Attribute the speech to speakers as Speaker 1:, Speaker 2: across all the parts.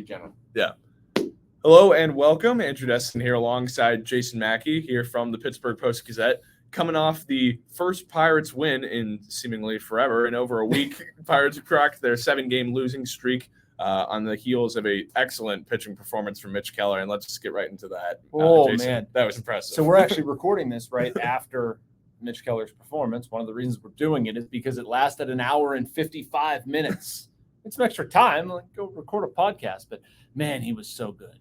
Speaker 1: General.
Speaker 2: Yeah. Hello and welcome. Andrew Destin here alongside Jason Mackey here from the Pittsburgh Post-Gazette. Coming off the first Pirates win in seemingly forever. In over a week, Pirates cracked their 7-game losing streak on the heels of an excellent pitching performance from Mitch Keller. And let's just get right into that. Jason,
Speaker 1: Man.
Speaker 2: That was impressive.
Speaker 1: So we're actually recording this right after Mitch Keller's performance. One of the reasons we're doing it is because it lasted an hour and 55 minutes. It's some extra time. Go record a podcast. But, man, he was so good.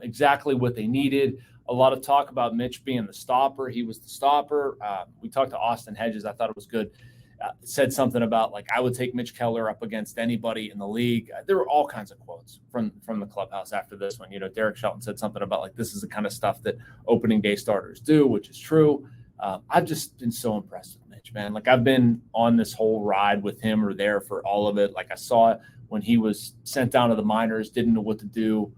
Speaker 1: Exactly what they needed. A lot of talk about Mitch being the stopper. He was the stopper. We talked to Austin Hedges. I thought it was good. Said something about, I would take Mitch Keller up against anybody in the league. There were all kinds of quotes from the clubhouse after this one. Derek Shelton said something about, this is the kind of stuff that opening day starters do, which is true. I've just been so impressed with Mitch, man. I've been on this whole ride with him or there for all of it. I saw it when he was sent down to the minors, didn't know what to do,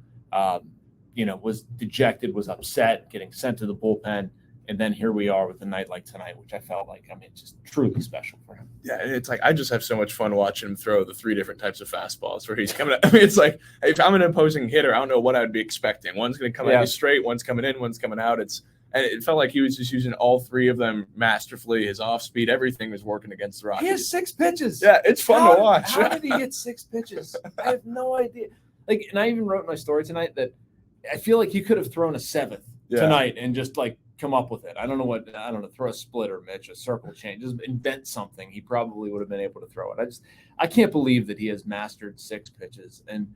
Speaker 1: was dejected, was upset, getting sent to the bullpen. And then here we are with a night like tonight, which I felt just truly special for him.
Speaker 2: Yeah, and it's I just have so much fun watching him throw the 3 different types of fastballs where he's coming. It's if I'm an opposing hitter, I don't know what I would be expecting. One's going to come at me straight, one's coming in, one's coming out. And it felt like he was just using all 3 of them masterfully. His off speed, everything was working against the Rockies.
Speaker 1: He has 6 pitches.
Speaker 2: Yeah, it's fun to watch.
Speaker 1: How did he get 6 pitches? I have no idea. And I even wrote in my story tonight that I feel like he could have thrown a 7th tonight and just come up with it. I don't know, throw a splitter, Mitch, a circle change, just invent something. He probably would have been able to throw it. I can't believe that he has mastered 6 pitches. And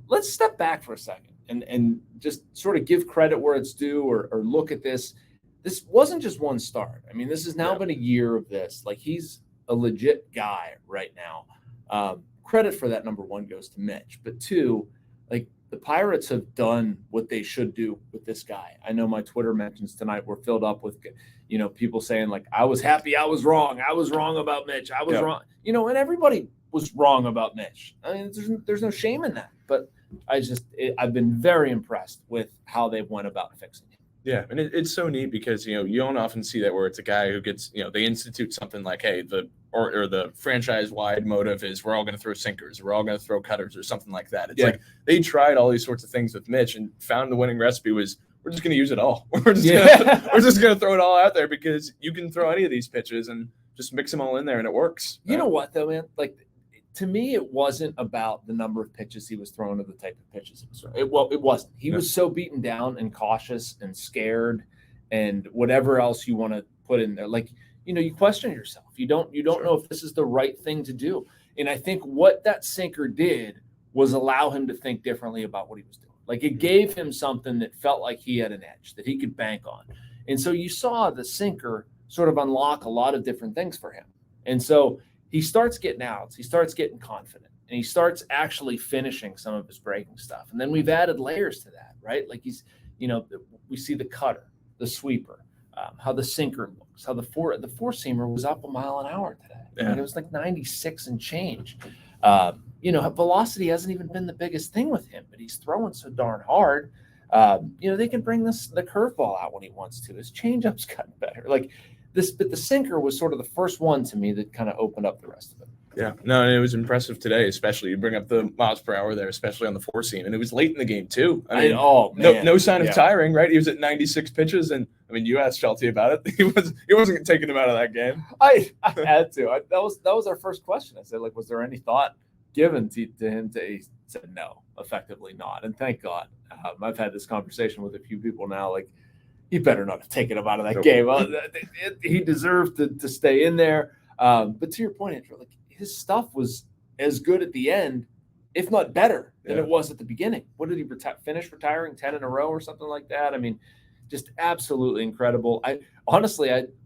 Speaker 1: let's step back for a second and just sort of give credit where it's due or look at this. This wasn't just one start. This has now been a year of this. He's a legit guy right now. Credit for that, number 1, goes to Mitch. But 2, the Pirates have done what they should do with this guy. I know my Twitter mentions tonight were filled up with, people saying I was happy I was wrong. I was wrong about Mitch. I was wrong. And everybody was wrong about Mitch. There's no shame in that. But I've been very impressed with how they've went about fixing it.
Speaker 2: Yeah, and it's so neat because, you don't often see that where it's a guy who gets, they institute something like, hey, the franchise-wide motive is we're all going to throw sinkers, we're all going to throw cutters or something like that. It's they tried all these sorts of things with Mitch and found the winning recipe was we're just going to use it all. We're just going to throw it all out there because you can throw any of these pitches and just mix them all in there and it works.
Speaker 1: You know what, though, man? To me, it wasn't about the number of pitches he was throwing or the type of pitches he was throwing. It wasn't. He was so beaten down and cautious and scared and whatever else you want to put in there. You question yourself. You don't know if this is the right thing to do. And I think what that sinker did was allow him to think differently about what he was doing. It gave him something that felt like he had an edge that he could bank on. And so you saw the sinker sort of unlock a lot of different things for him. And so he starts getting outs, he starts getting confident, and he starts actually finishing some of his breaking stuff. And then we've added layers to that, right? He's, we see the cutter, the sweeper, how the sinker looks, how the four-seamer was up a mile an hour today.
Speaker 2: Yeah.
Speaker 1: It was 96 and change. Velocity hasn't even been the biggest thing with him, but he's throwing so darn hard. They can bring the curveball out when he wants to. His changeup's gotten better. But the sinker was sort of the first one to me that kind of opened up the rest of it.
Speaker 2: Yeah, no, and it was impressive today, especially. You bring up the miles per hour there, especially on the 4-seam. And it was late in the game, too. No sign of tiring, right? He was at 96 pitches. And, you asked Shelty about it. He wasn't taking him out of that game.
Speaker 1: I had to. That was our first question. I said, was there any thought given to him? He said, no, effectively not. And thank God. I've had this conversation with a few people now, he better not have taken him out of that game. He deserved to stay in there. But to your point, Andrew, his stuff was as good at the end, if not better, than it was at the beginning. What did he finish retiring 10 in a row or something like that? Just absolutely incredible.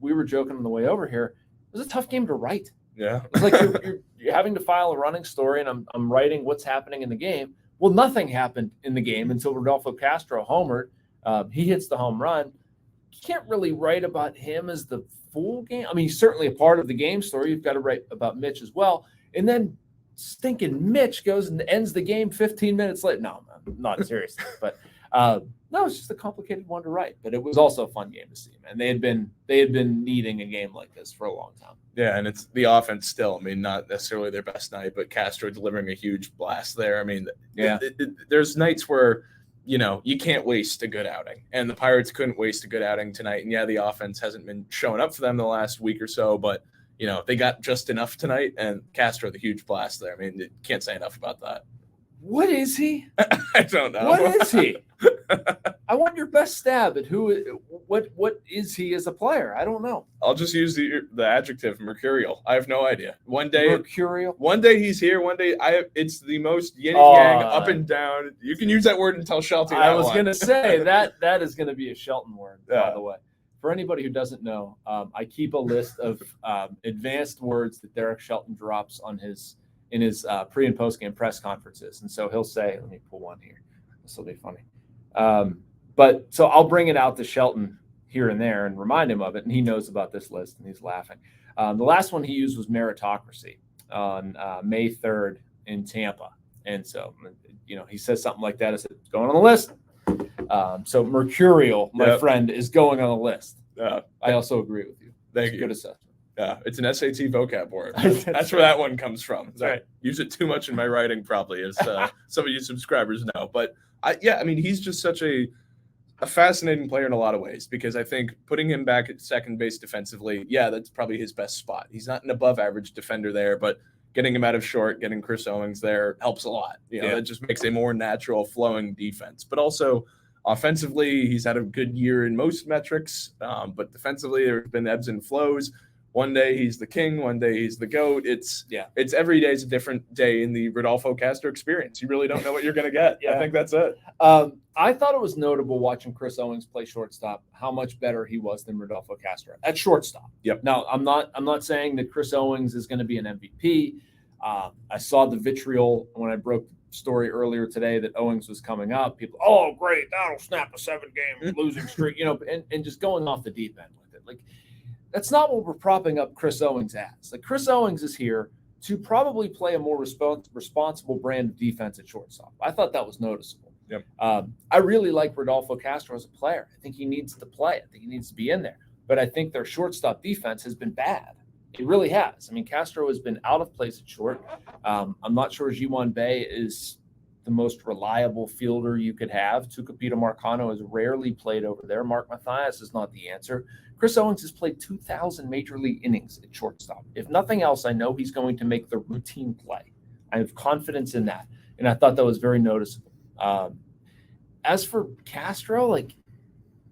Speaker 1: We were joking on the way over here. It was a tough game to write.
Speaker 2: Yeah.
Speaker 1: It's you're having to file a running story, and I'm writing what's happening in the game. Well, nothing happened in the game until Rodolfo Castro homered. He hits the home run. You can't really write about him as the full game. He's certainly a part of the game story. You've got to write about Mitch as well. And then stinking Mitch goes and ends the game 15 minutes later. No, not seriously. But No, it's just a complicated one to write, but it was also a fun game to see, man. They had been needing a game like this for a long time.
Speaker 2: Yeah, and it's the offense still. I mean, not necessarily their best night, but Castro delivering a huge blast there. I mean, there's nights where, you can't waste a good outing, and the Pirates couldn't waste a good outing tonight. And yeah, the offense hasn't been showing up for them the last week or so, but they got just enough tonight, and Castro, the huge blast there. I mean, you can't say enough about that.
Speaker 1: What is he?
Speaker 2: I don't know.
Speaker 1: What is he? I want your best stab at what is he as a player? I don't know.
Speaker 2: I'll just use the adjective mercurial. I have no idea. One day
Speaker 1: mercurial.
Speaker 2: One day he's here. One day it's the most yin and yang, up and down. You can use that word until Shelton.
Speaker 1: I was going to say that is going to be a Shelton word, by the way. For anybody who doesn't know, I keep a list of advanced words that Derek Shelton drops in his pre and post game press conferences, and so he'll say, "Let me pull one here. This will be funny." But so I'll bring it out to Shelton here and there and remind him of it, and he knows about this list, and he's laughing. The last one he used was meritocracy on May 3rd in Tampa, and so he says something like that. I said, "It's going on the list." So mercurial, my friend, is going on the list. I also agree with you.
Speaker 2: Thank you.
Speaker 1: Good assessment.
Speaker 2: Yeah, it's an SAT vocab word. That's where that one comes from.
Speaker 1: That's right.
Speaker 2: Use it too much in my writing, probably, as some of you subscribers know. But he's just such a fascinating player in a lot of ways, because I think putting him back at second base defensively, that's probably his best spot. He's not an above average defender there, but getting him out of short, getting Chris Owings there helps a lot. That just makes a more natural flowing defense. But also offensively, he's had a good year in most metrics, but defensively there's been ebbs and flows. One day he's the king, one day he's the GOAT. It's every day is a different day in the Rodolfo Castro experience. You really don't know what you're going to get. I think that's it.
Speaker 1: I thought it was notable watching Chris Owings play shortstop, how much better he was than Rodolfo Castro at shortstop.
Speaker 2: Yep.
Speaker 1: Now, I'm not saying that Chris Owings is going to be an MVP. I saw the vitriol when I broke the story earlier today that Owings was coming up. People, oh, great, that'll snap a 7-game losing streak, and just going off the deep end with it. Like, that's not what we're propping up Chris Owings as. Like, Chris Owings is here to probably play a more responsible brand of defense at shortstop. I thought that was noticeable.
Speaker 2: Yep.
Speaker 1: I really like Rodolfo Castro as a player. I think he needs to play. I think he needs to be in there. But I think their shortstop defense has been bad. It really has. I mean, Castro has been out of place at short. I'm not sure Ji-Won Bae is the most reliable fielder you could have. Tucupita Marcano has rarely played over there. Mark Mathias is not the answer. Chris Owings has played 2,000 major league innings at shortstop. If nothing else, I know he's going to make the routine play. I have confidence in that, and I thought that was very noticeable. As for Castro,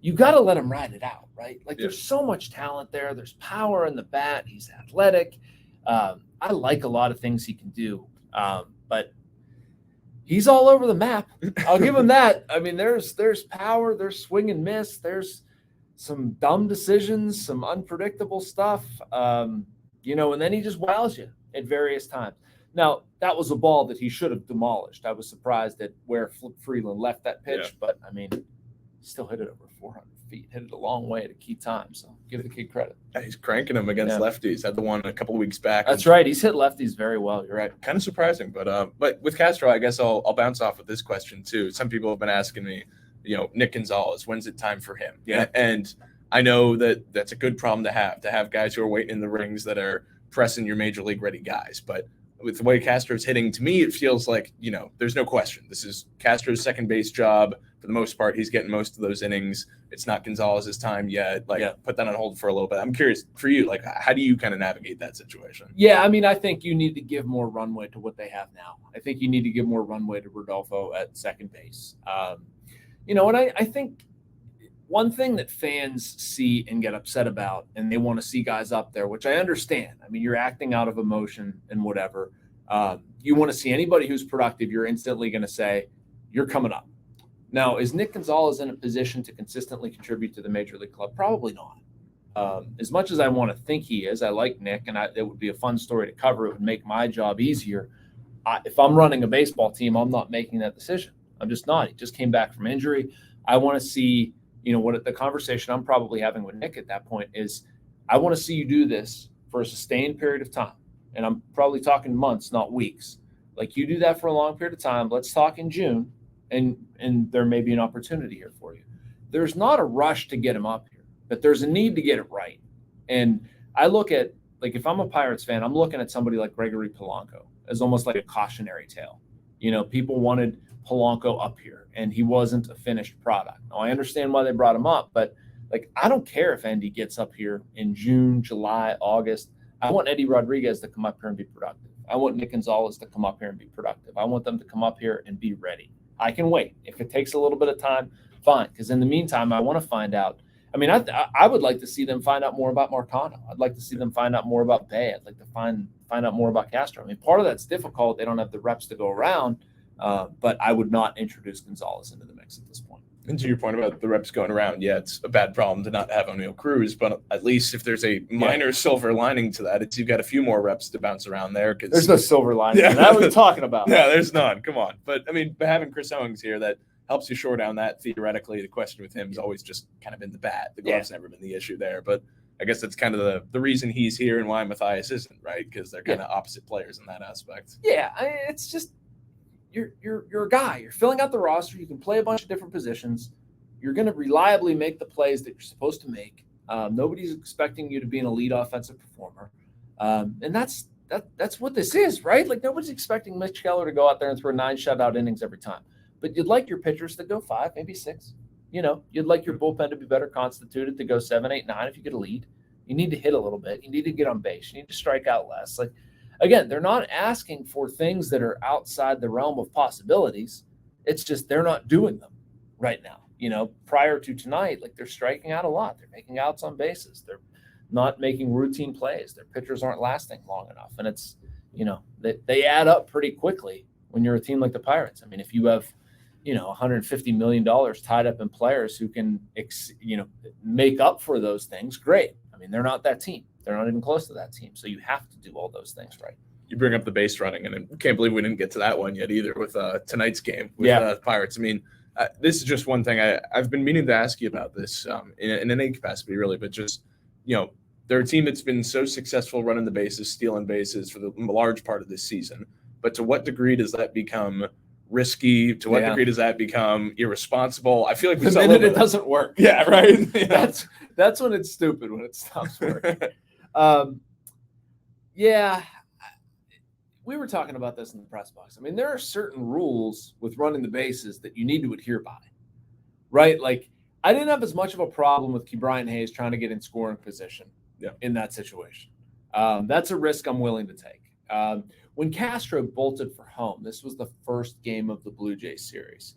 Speaker 1: you got to let him ride it out, right? There's so much talent there. There's power in the bat. He's athletic. I like a lot of things he can do, but he's all over the map. I'll give him that. I mean, there's power, there's swing and miss, there's some dumb decisions, some unpredictable stuff, and then he just wows you at various times. Now, that was a ball that he should have demolished. I was surprised at where Freeland left that pitch, but, I mean, he still hit it over 400 feet, hit it a long way at a key time, so give the kid credit.
Speaker 2: Yeah, he's cranking them against lefties. Had the one a couple of weeks back.
Speaker 1: That's right. He's hit lefties very well. You're right.
Speaker 2: Kind of surprising, but with Castro, I guess I'll bounce off with this question, too. Some people have been asking me, Nick Gonzalez, when's it time for him?
Speaker 1: Yeah.
Speaker 2: And I know that's a good problem to have guys who are waiting in the rings that are pressing your major league ready guys. But with the way Castro's hitting, to me, it feels like, there's no question. This is Castro's second base job. For the most part, he's getting most of those innings. It's not Gonzalez's time yet. Put that on hold for a little bit. I'm curious for you, how do you kind of navigate that situation?
Speaker 1: Yeah, I mean, I think you need to give more runway to what they have now. I think you need to give more runway to Rodolfo at second base. And I think one thing that fans see and get upset about, and they want to see guys up there, which I understand. I mean, you're acting out of emotion and whatever. You want to see anybody who's productive, you're instantly going to say, you're coming up. Now, is Nick Gonzalez in a position to consistently contribute to the major league club? Probably not. As much as I want to think he is, I like Nick, and it would be a fun story to cover. It would make my job easier. If I'm running a baseball team, I'm not making that decision. I'm just not. He just came back from injury. I want to see, what the conversation I'm probably having with Nick at that point is, I want to see you do this for a sustained period of time. And I'm probably talking months, not weeks. You do that for a long period of time. Let's talk in June. and there may be an opportunity here for you. There's not a rush to get him up here, but there's a need to get it right. And I look at, like, if I'm a Pirates fan, I'm looking at somebody like Gregory Polanco as almost like a cautionary tale. People wanted Polanco up here, and he wasn't a finished product. Now, I understand why they brought him up, but, like, I don't care if Endy gets up here in June, July, August. I want Eddie Rodriguez to come up here and be productive. I want Nick Gonzalez to come up here and be productive. I want them to come up here and be ready. I can wait. If it takes a little bit of time, fine. Because in the meantime, I want to find out. I mean, I would like to see them find out more about Marcano. I'd like to see them find out more about Bay. I'd like to find out more about Castro. I mean, part of that's difficult. They don't have the reps to go around. But I would not introduce Gonzalez into the mix at this point.
Speaker 2: And to your point about the reps going around, yeah, it's a bad problem to not have O'Neal Cruz, but at least if there's a minor silver lining to that, it's you've got a few more reps to bounce around there.
Speaker 1: There's no silver lining. Yeah. That's what we're talking about.
Speaker 2: Yeah, there's none. Come on. But, I mean, having Chris Owings here, that helps you shore down that theoretically. The question with him has always just kind of been the bat. The glove's never been the issue there. But I guess that's kind of the reason he's here and why Matthias isn't, right? Because they're kind of opposite players in that aspect.
Speaker 1: Yeah, it's just you're a guy. You're filling out the roster. You can play a bunch of different positions. You're going to reliably make the plays that you're supposed to make. Nobody's expecting you to be an elite offensive performer. And that's what this is, right? Like, nobody's expecting Mitch Keller to go out there and throw 9 shutout innings every time. But you'd like your pitchers to go 5, maybe 6. You'd like your bullpen to be better constituted to go 7, 8, 9 if you get a lead. You need to hit a little bit. You need to get on base. You need to strike out less. Like, again, they're not asking for things that are outside the realm of possibilities. It's just they're not doing them right now. Prior to tonight, like, they're striking out a lot. They're making outs on bases. They're not making routine plays. Their pitchers aren't lasting long enough. And it's, they add up pretty quickly when you're a team like the Pirates. I mean, if you have, $150 million tied up in players who can, make up for those things, great. I mean, they're not that team. They're not even close to that team. So you have to do all those things right.
Speaker 2: You bring up the base running, and I can't believe we didn't get to that one yet either with tonight's game with Pirates. I mean, this is just one thing I've been meaning to ask you about this in any capacity, really, but just, they're a team that's been so successful running the bases, stealing bases for the large part of this season. But to what degree does that become risky? To what degree does that become irresponsible? I feel like
Speaker 1: the minute it doesn't work.
Speaker 2: Yeah, right.
Speaker 1: That's when it's stupid, when it stops working. We were talking about this in the press box. I mean, there are certain rules with running the bases that you need to adhere by, right? Like, I didn't have as much of a problem with Brian Hayes trying to get in scoring position in that situation. That's a risk I'm willing to take. When Castro bolted for home, this was the first game of the Blue Jays series.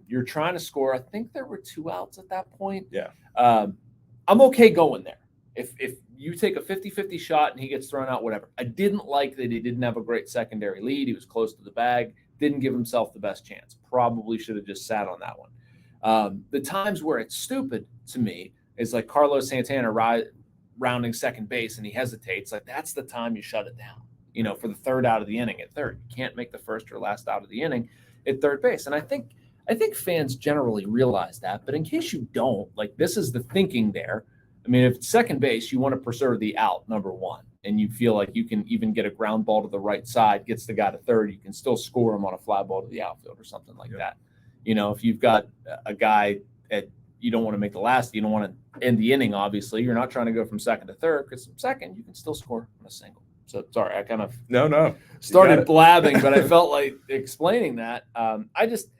Speaker 1: You're trying to score. I think there were 2 outs at that point.
Speaker 2: Yeah.
Speaker 1: I'm okay going there. If you take a 50-50 shot and he gets thrown out, whatever. I didn't like that he didn't have a great secondary lead. He was close to the bag, didn't give himself the best chance. Probably should have just sat on that one. The times where it's stupid to me is like Carlos Santana rounding second base and he hesitates. Like, that's the time you shut it down, for the third out of the inning at third. You can't make the first or last out of the inning at third base. And I think fans generally realize that. But in case you don't, like, this is the thinking there. I mean, if it's second base, you want to preserve the out, number one, and you feel like you can even get a ground ball to the right side, gets the guy to third, you can still score him on a fly ball to the outfield or something like that. If you've got a guy you don't want to make the last, you don't want to end the inning, obviously. You're not trying to go from second to third, because from second, you can still score on a single. So, sorry, I kind of started blabbing, but I felt like explaining that. I just,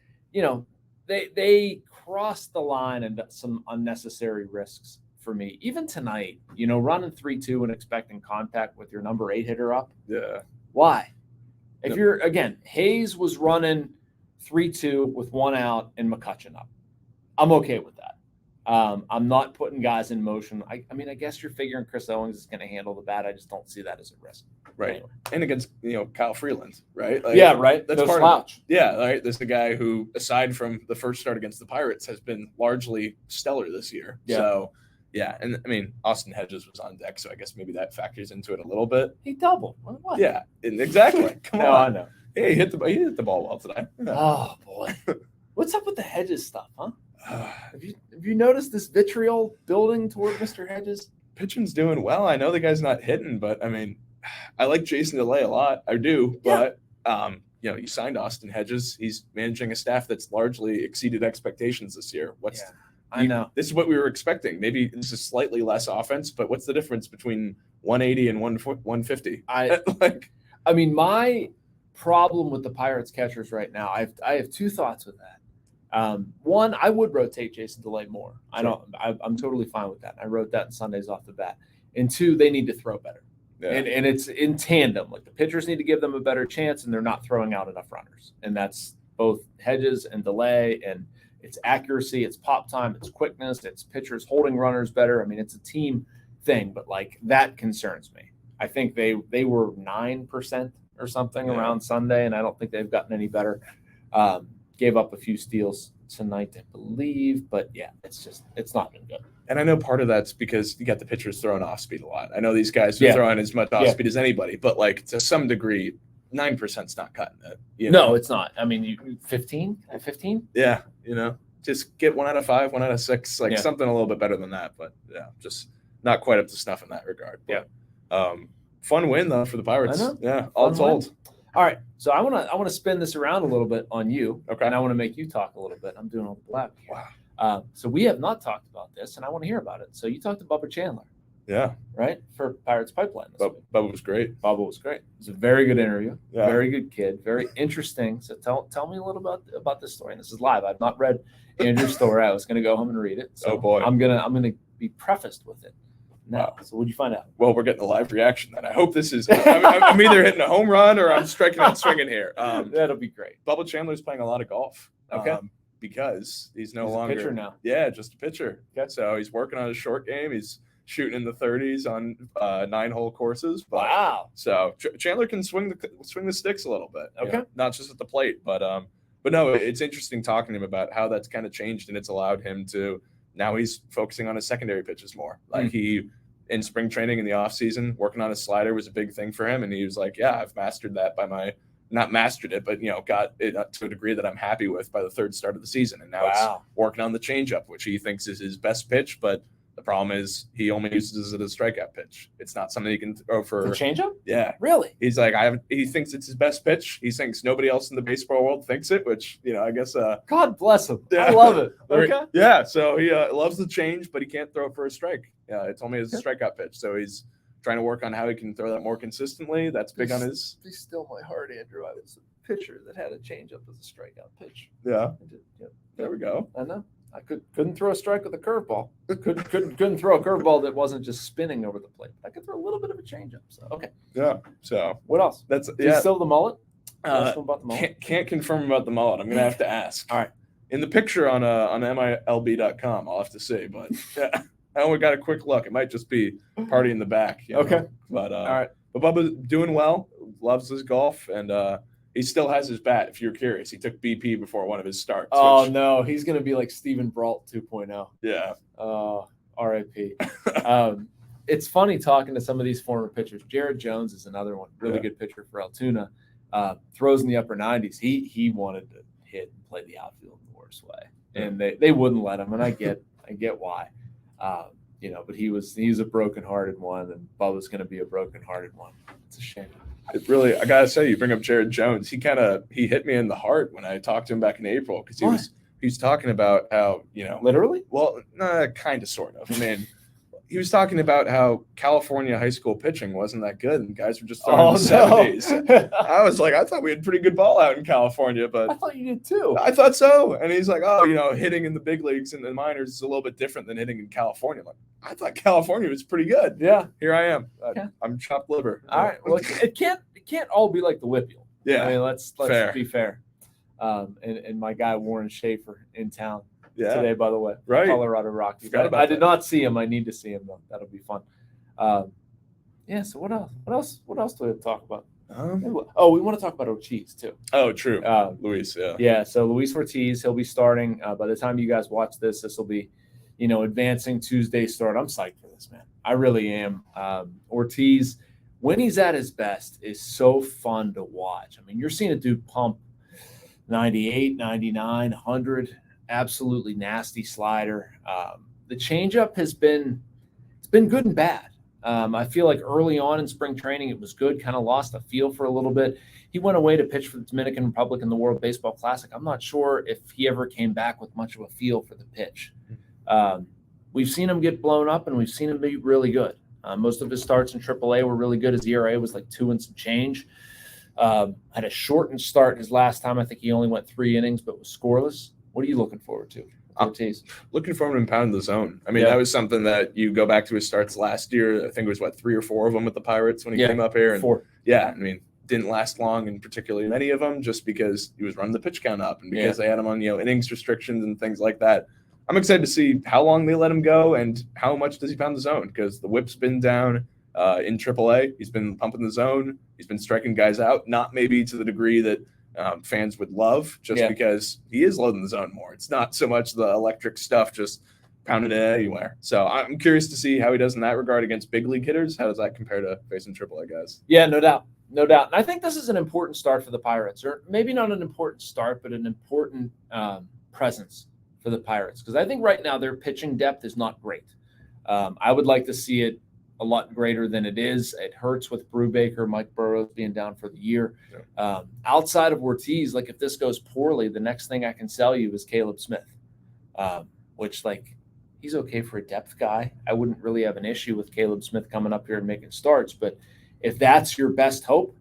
Speaker 1: they crossed the line and some unnecessary risks for me. Even tonight, running 3-2 and expecting contact with your number 8 hitter up.
Speaker 2: Yeah.
Speaker 1: Why? If you're, again, Hayes was running 3-2 with 1 out and McCutchen up. I'm okay with that. I'm not putting guys in motion. I mean, I guess you're figuring Chris Owings is going to handle the bat. I just don't see that as a risk.
Speaker 2: Right. Anyway. And against, Kyle Freeland, right?
Speaker 1: Like, yeah, right.
Speaker 2: That's part slouch. Of it. Yeah, right. This is a guy who, aside from the first start against the Pirates, has been largely stellar this year. Yeah. So, yeah, and I mean, Austin Hedges was on deck, so I guess maybe that factors into it a little bit.
Speaker 1: He doubled. What?
Speaker 2: Yeah, exactly. Come on.
Speaker 1: I know.
Speaker 2: Hey, he hit the ball well today. Yeah.
Speaker 1: Oh, boy. What's up with the Hedges stuff, huh? Have you noticed this vitriol building toward Mr. Hedges?
Speaker 2: Pitching's doing well. I know the guy's not hitting, but I mean, I like Jason DeLay a lot. I do, but you signed Austin Hedges. He's managing a staff that's largely exceeded expectations this year.
Speaker 1: I know.
Speaker 2: This is what we were expecting. Maybe this is slightly less offense, but what's the difference between 180 and 150?
Speaker 1: I mean, my problem with the Pirates catchers right now, I have two thoughts with that. One, I would rotate Jason DeLay more.
Speaker 2: Sure.
Speaker 1: I'm totally fine with that. I wrote that in Sundays off the bat. And two, they need to throw better.
Speaker 2: Yeah.
Speaker 1: And it's in tandem. Like the pitchers need to give them a better chance, and they're not throwing out enough runners. And that's both Hedges and DeLay, and it's accuracy, it's pop time, it's quickness, it's pitchers holding runners better. I mean, it's a team thing, but like that concerns me. I think they were 9% or something around Sunday, and I don't think they've gotten any better. Gave up a few steals tonight, I believe, but yeah, it's not been good.
Speaker 2: And I know part of that's because you got the pitchers throwing off speed a lot. I know these guys are throwing as much off speed as anybody, but like to some degree, 9%'s not cutting it.
Speaker 1: No, it's not. I mean, you 15?
Speaker 2: Yeah, just get 1 out of 5, 1 out of 6, something a little bit better than that. But yeah, just not quite up to snuff in that regard. But, fun win though for the Pirates.
Speaker 1: I know.
Speaker 2: Yeah, all told.
Speaker 1: All right, so I want to spin this around a little bit on you,
Speaker 2: okay?
Speaker 1: And I want to make you talk a little bit. I'm doing all the black.
Speaker 2: Wow.
Speaker 1: So we have not talked about this, and I want to hear about it. So you talked to Bubba Chandler.
Speaker 2: Yeah.
Speaker 1: Right? For Pirates Pipeline this week.
Speaker 2: Bubba was great.
Speaker 1: Bubba was great. It was a very good interview.
Speaker 2: Yeah.
Speaker 1: Very good kid. Very interesting. So tell me a little about this story. And this is live. I've not read Andrew's story. I was going to go home and read it. So
Speaker 2: oh boy.
Speaker 1: I'm gonna be prefaced with it now.
Speaker 2: Wow.
Speaker 1: So what'd you find out?
Speaker 2: Well, we're getting a live reaction then. I hope this is I'm either hitting a home run or I'm striking out swinging here.
Speaker 1: That'll be great.
Speaker 2: Bubba Chandler's playing a lot of golf.
Speaker 1: Okay.
Speaker 2: Because he's no
Speaker 1: He's
Speaker 2: longer
Speaker 1: a pitcher now.
Speaker 2: Yeah, just a pitcher.
Speaker 1: Okay.
Speaker 2: So he's working on his short game. He's shooting in the 30s on 9-hole courses. But,
Speaker 1: wow.
Speaker 2: So Chandler can swing the sticks a little bit.
Speaker 1: Okay.
Speaker 2: Not just at the plate, but no, it's interesting talking to him about how that's kind of changed, and it's allowed him to now he's focusing on his secondary pitches more. Like he in spring training in the off season, working on his slider was a big thing for him, and he was like, yeah, I've mastered that not mastered it, but got it to a degree that I'm happy with by the third start of the season. And now it's working on the changeup, which he thinks is his best pitch, but the problem is he only uses it as a strikeout pitch. It's not something he can throw for
Speaker 1: the changeup.
Speaker 2: Yeah,
Speaker 1: really.
Speaker 2: He's like, he thinks it's his best pitch. He thinks nobody else in the baseball world thinks it, which I guess.
Speaker 1: God bless him. I love it. Okay.
Speaker 2: Yeah, so he loves the change, but he can't throw it for a strike. Yeah, it's only as a strikeout pitch. So he's trying to work on how he can throw that more consistently. That's big on his.
Speaker 1: Be still my heart, Andrew. I was a pitcher that had a changeup as a strikeout pitch.
Speaker 2: Yeah. There we go.
Speaker 1: I know. I couldn't throw a strike with a curveball. Couldn't throw a curveball that wasn't just spinning over the plate. I could throw a little bit of a changeup. So okay.
Speaker 2: Yeah. So
Speaker 1: what else?
Speaker 2: That's
Speaker 1: still the mullet.
Speaker 2: About the mullet? Can't confirm about the mullet. I'm gonna have to ask.
Speaker 1: All right.
Speaker 2: In the picture on MILB.com, I'll have to say, but yeah. I only got a quick look. It might just be party in the back.
Speaker 1: Okay.
Speaker 2: But
Speaker 1: all right.
Speaker 2: But Bubba's doing well, loves his golf, and he still has his bat, if you're curious. He took BP before one of his starts.
Speaker 1: Oh, no. He's going to be like Steven Brault 2.0.
Speaker 2: Yeah.
Speaker 1: R.I.P. It's funny talking to some of these former pitchers. Jared Jones is another one. Really good pitcher for Altoona. Throws in the upper 90s. He wanted to hit and play the outfield in the worst way. And they wouldn't let him, and I get why. But he's a broken-hearted one, and Bubba's going to be a broken-hearted one. It's a shame.
Speaker 2: It really, I gotta say, you bring up Jared Jones. He hit me in the heart when I talked to him back in April because he was talking about how
Speaker 1: literally.
Speaker 2: Well, kind of, sort of. I mean, he was talking about how California high school pitching wasn't that good, and guys were just throwing the 70s. I was like, I thought we had pretty good ball out in California, but
Speaker 1: I thought you did too.
Speaker 2: I thought so. And he's like, hitting in the big leagues and the minors is a little bit different than hitting in California. I'm like, I thought California was pretty good.
Speaker 1: Yeah,
Speaker 2: here I am. I'm chopped liver.
Speaker 1: All right. Well, it can't all be like the Whippeal.
Speaker 2: Yeah.
Speaker 1: I mean, let's be fair. And my guy Warren Schaefer in town.
Speaker 2: Yeah.
Speaker 1: Today, by the way,
Speaker 2: right?
Speaker 1: Colorado Rockies. I did not see him. I need to see him though. That'll be fun. So what else? What else do we have to talk about? We want to talk about Ortiz too.
Speaker 2: Oh, true. Luis. Yeah.
Speaker 1: Yeah. So Luis Ortiz, he'll be starting. By the time you guys watch this will be, advancing Tuesday start. I'm psyched for this, man. I really am. Ortiz, when he's at his best, is so fun to watch. I mean, you're seeing a dude pump 98, 99, 100. Absolutely nasty slider. The changeup has been good and bad. I feel like early on in spring training it was good, kind of lost a feel for a little bit. he went away to pitch for the Dominican Republic in the World Baseball Classic. I'm not sure if he ever came back with much of a feel for the pitch. We've seen him get blown up, and we've seen him be really good. Most of his starts in AAA were really good. His ERA was like 2 and some change. Had a shortened start his last time. I think he only went 3 innings, but was scoreless. What are you looking forward to? Ortiz?
Speaker 2: Looking for him to pound the zone. I mean, that was something that you go back to his starts last year. I think it was 3 or 4 of them with the Pirates when he came up here. And
Speaker 1: 4.
Speaker 2: Yeah, I mean, didn't last long, and particularly many of them, just because he was running the pitch count up and because they had him on innings restrictions and things like that. I'm excited to see how long they let him go and how much does he pound the zone, because the whip's been down in AAA. He's been pumping the zone. He's been striking guys out, not maybe to the degree that fans would love, just because he is loading the zone more. It's not so much the electric stuff, just pounding it anywhere. So I'm curious to see how he does in that regard against big league hitters. How does that compare to facing AAA guys?
Speaker 1: Yeah, no doubt. No doubt. And I think this is an important start for the Pirates, or maybe not an important start, but an important presence for the Pirates. Because I think right now their pitching depth is not great. I would like to see it a lot greater than it is. It hurts with Brubaker, Mike Burrows being down for the year. Outside of Ortiz, like if this goes poorly, the next thing I can sell you is Caleb Smith, which he's okay for a depth guy. I wouldn't really have an issue with Caleb Smith coming up here and making starts, but if that's your best hope,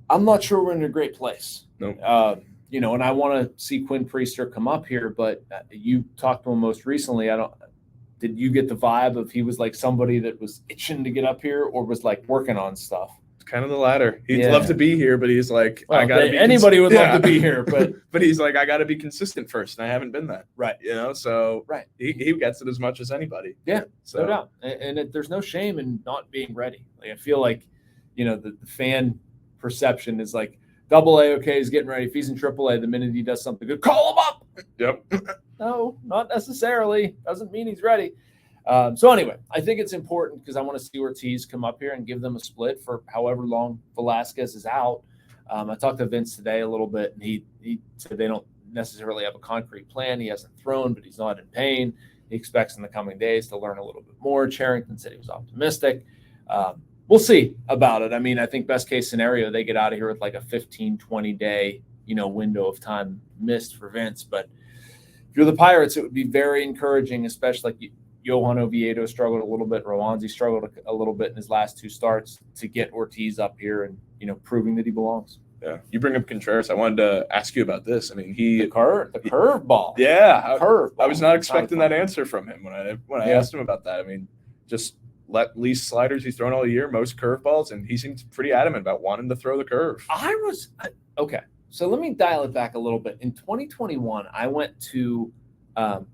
Speaker 1: I'm not sure we're in a great place.
Speaker 2: Nope.
Speaker 1: And I want to see Quinn Priester come up here, but you talked to him most recently. Did you get the vibe of he was like somebody that was itching to get up here, or was like working on stuff?
Speaker 2: It's kind of the latter. He'd love to be here, but he's like,
Speaker 1: I gotta be anybody would love to be here, but
Speaker 2: but he's like, I gotta be consistent first, and I haven't been that.
Speaker 1: Right.
Speaker 2: So he gets it as much as anybody.
Speaker 1: Yeah,
Speaker 2: so.
Speaker 1: No doubt. And there's no shame in not being ready. I feel like, the fan perception is like AA, okay, he's getting ready. If he's in AAA, the minute he does something good, call him up.
Speaker 2: Yep.
Speaker 1: No, not necessarily. Doesn't mean he's ready. So anyway, I think it's important because I want to see Ortiz come up here and give them a split for however long Velasquez is out. I talked to Vince today a little bit, and he said they don't necessarily have a concrete plan. He hasn't thrown, but he's not in pain. He expects in the coming days to learn a little bit more. Charrington said he was optimistic. We'll see about it. I mean, I think best case scenario, they get out of here with like a 15, 20-day, window of time missed for Vince. But if you're the Pirates, it would be very encouraging, especially like Johan Oviedo struggled a little bit. Rowanzi struggled a little bit in his last 2 starts, to get Ortiz up here and, proving that he belongs.
Speaker 2: Yeah. You bring up Contreras. I wanted to ask you about this. I mean, the
Speaker 1: curve ball.
Speaker 2: Yeah.
Speaker 1: Curve.
Speaker 2: I was not expecting that answer from him when I asked him about that. I mean, just least sliders he's thrown all year, most curveballs, and he seems pretty adamant about wanting to throw the curve.
Speaker 1: Okay. So let me dial it back a little bit. In 2021, I went to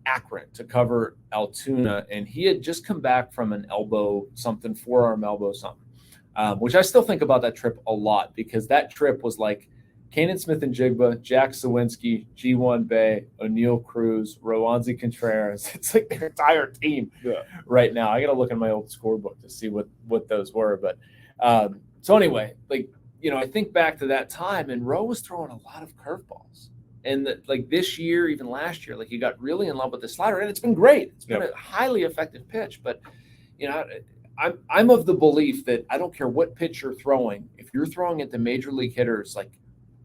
Speaker 1: Akron to cover Altoona, and he had just come back from an forearm elbow something, which I still think about that trip a lot, because that trip was like Kanan Smith and Jigba, Jack Sawinski, G1 Bay, O'Neal Cruz, Rowanzi Contreras. It's like their entire team right now. I got to look in my old scorebook to see what those were. But so anyway, I think back to that time, and Rowe was throwing a lot of curveballs. And this year, even last year, he got really in love with the slider, and it's been great. It's been a highly effective pitch. But, I'm of the belief that I don't care what pitch you're throwing. If you're throwing at the major league hitters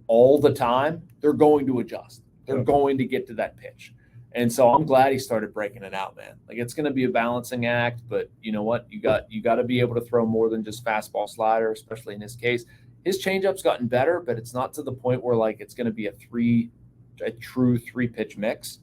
Speaker 1: all the time, they're going to adjust. They're going to get to that pitch. And so I'm glad he started breaking it out, man. It's going to be a balancing act, but you know what? You got to be able to throw more than just fastball slider, especially in this case. His changeup's gotten better, but it's not to the point where it's going to be a true 3-pitch mix.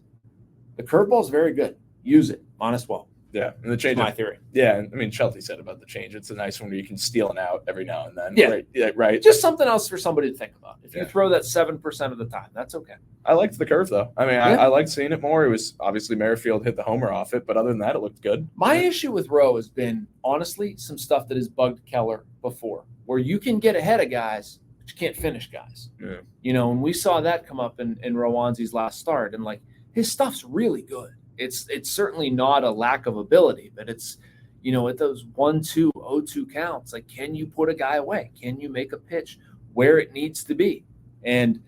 Speaker 1: The curveball is very good. Use it. Might as well.
Speaker 2: Yeah, and the change.
Speaker 1: My theory.
Speaker 2: Yeah, I mean, Shelty said about the change. It's a nice one where you can steal an out every now and then.
Speaker 1: Yeah,
Speaker 2: right.
Speaker 1: Just something else for somebody to think about. If you throw that 7% of the time, that's okay.
Speaker 2: I liked the curve though. I mean, I liked seeing it more. It was obviously Merrifield hit the homer off it, but other than that, it looked good.
Speaker 1: My issue with Rowe has been honestly some stuff that has bugged Keller before, where you can get ahead of guys, but you can't finish guys.
Speaker 2: Yeah.
Speaker 1: And we saw that come up in Rowanzi's last start, and his stuff's really good. It's certainly not a lack of ability, but it's, at those 1-2, 0-2 counts, can you put a guy away? Can you make a pitch where it needs to be? And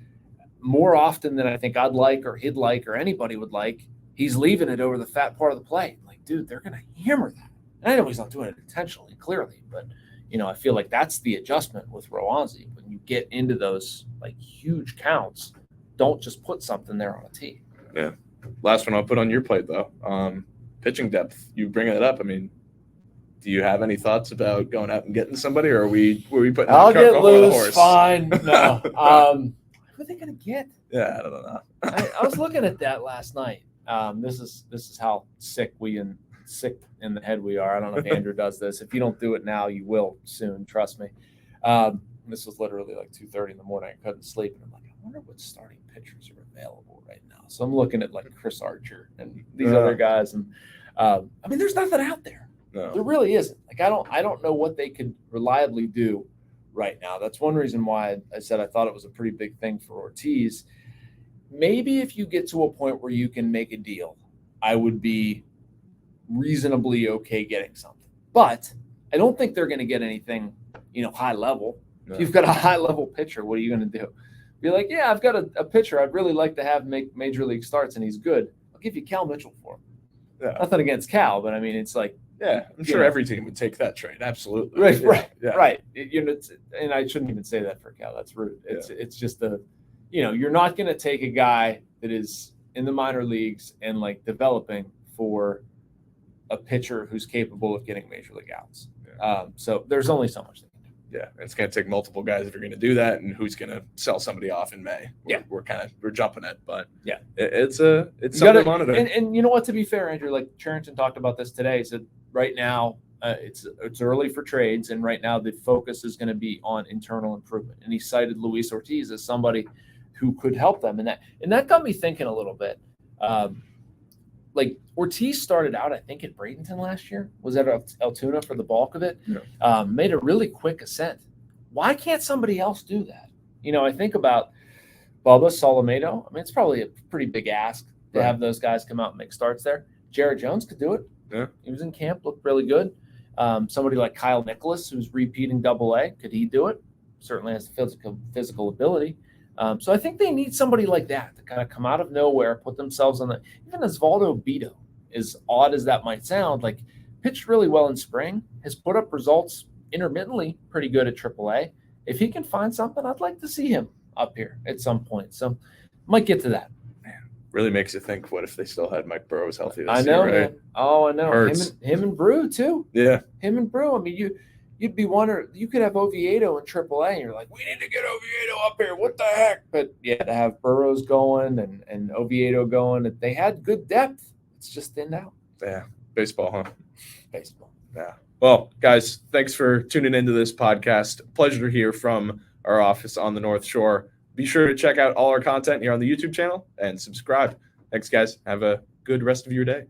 Speaker 1: more often than I think I'd like, or he'd like, or anybody would like, he's leaving it over the fat part of the plate. Dude, they're going to hammer that. And I know he's not doing it intentionally, clearly, but, I feel like that's the adjustment with Roanzi. When you get into those like huge counts, don't just put something there on a tee.
Speaker 2: Yeah. Last one I'll put on your plate though. Pitching depth. You bring it up. I mean, do you have any thoughts about going out and getting somebody, or were we putting?
Speaker 1: I'll get loose. Fine. No. Who are they gonna get?
Speaker 2: Yeah, I don't know.
Speaker 1: I was looking at that last night. This is how sick in the head we are. I don't know if Andrew does this. If you don't do it now, you will soon. Trust me. This was literally like 2:30 in the morning. I couldn't sleep, and I'm like, I wonder what starting pitchers are available right now. So I'm looking at like Chris Archer and these other guys, and I mean, there's nothing out there.
Speaker 2: No.
Speaker 1: There really isn't. Like I don't know what they could reliably do right now. That's one reason why I said I thought it was a pretty big thing for Ortiz. Maybe if you get to a point where you can make a deal, I would be reasonably okay getting something. But I don't think they're going to get anything, high level. No. If you've got a high level pitcher, what are you going to do? Be like, yeah, I've got a pitcher I'd really like to have make major league starts, and he's good. I'll give you Cal Mitchell for him.
Speaker 2: Yeah.
Speaker 1: Nothing against Cal, but I mean, it's like,
Speaker 2: yeah, I'm sure every team would take that trade. Absolutely.
Speaker 1: Right.
Speaker 2: Yeah.
Speaker 1: Right. And I shouldn't even say that for Cal. That's rude. It's just you're not going to take a guy that is in the minor leagues and like developing for a pitcher who's capable of getting major league outs. Yeah. So there's only so much they can do.
Speaker 2: Yeah, it's going to take multiple guys if you're going to do that, and who's going to sell somebody off in May. We're jumping it, but yeah, it's something to monitor.
Speaker 1: And you know what? To be fair, Andrew, like Charrington talked about this today. He said right now it's early for trades, and right now the focus is going to be on internal improvement. And he cited Luis Ortiz as somebody who could help them, and that got me thinking a little bit. Like Ortiz started out, I think, at Bradenton last year. Was at Altoona for the bulk of it. Yeah. Made a really quick ascent. Why can't somebody else do that? I think about Bubba Solomedo. I mean, it's probably a pretty big ask to have those guys come out and make starts there. Jared Jones could do it.
Speaker 2: Yeah.
Speaker 1: He was in camp, looked really good. Somebody like Kyle Nicholas, who's repeating Double-A, could he do it? Certainly has the physical ability. So I think they need somebody like that to kind of come out of nowhere, put themselves on even Osvaldo Bido, as odd as that might sound, like pitched really well in spring, has put up results intermittently pretty good at AAA. If he can find something, I'd like to see him up here at some point. So might get to that.
Speaker 2: Man, really makes you think, what if they still had Mike Burrows healthy this
Speaker 1: year? I know,
Speaker 2: right?
Speaker 1: Man. Oh, I know.
Speaker 2: Hurts.
Speaker 1: Him and Brew too.
Speaker 2: Yeah.
Speaker 1: Him and Brew. I mean, you'd be wondering, you could have Oviedo in AAA, and you're like, we need to get Oviedo up here. What the heck? But yeah, to have Burrows going and Oviedo going, they had good depth. It's just thinned out.
Speaker 2: Yeah. Baseball, huh?
Speaker 1: Baseball.
Speaker 2: Yeah. Well, guys, thanks for tuning into this podcast. Pleasure to hear from our office on the North Shore. Be sure to check out all our content here on the YouTube channel and subscribe. Thanks, guys. Have a good rest of your day.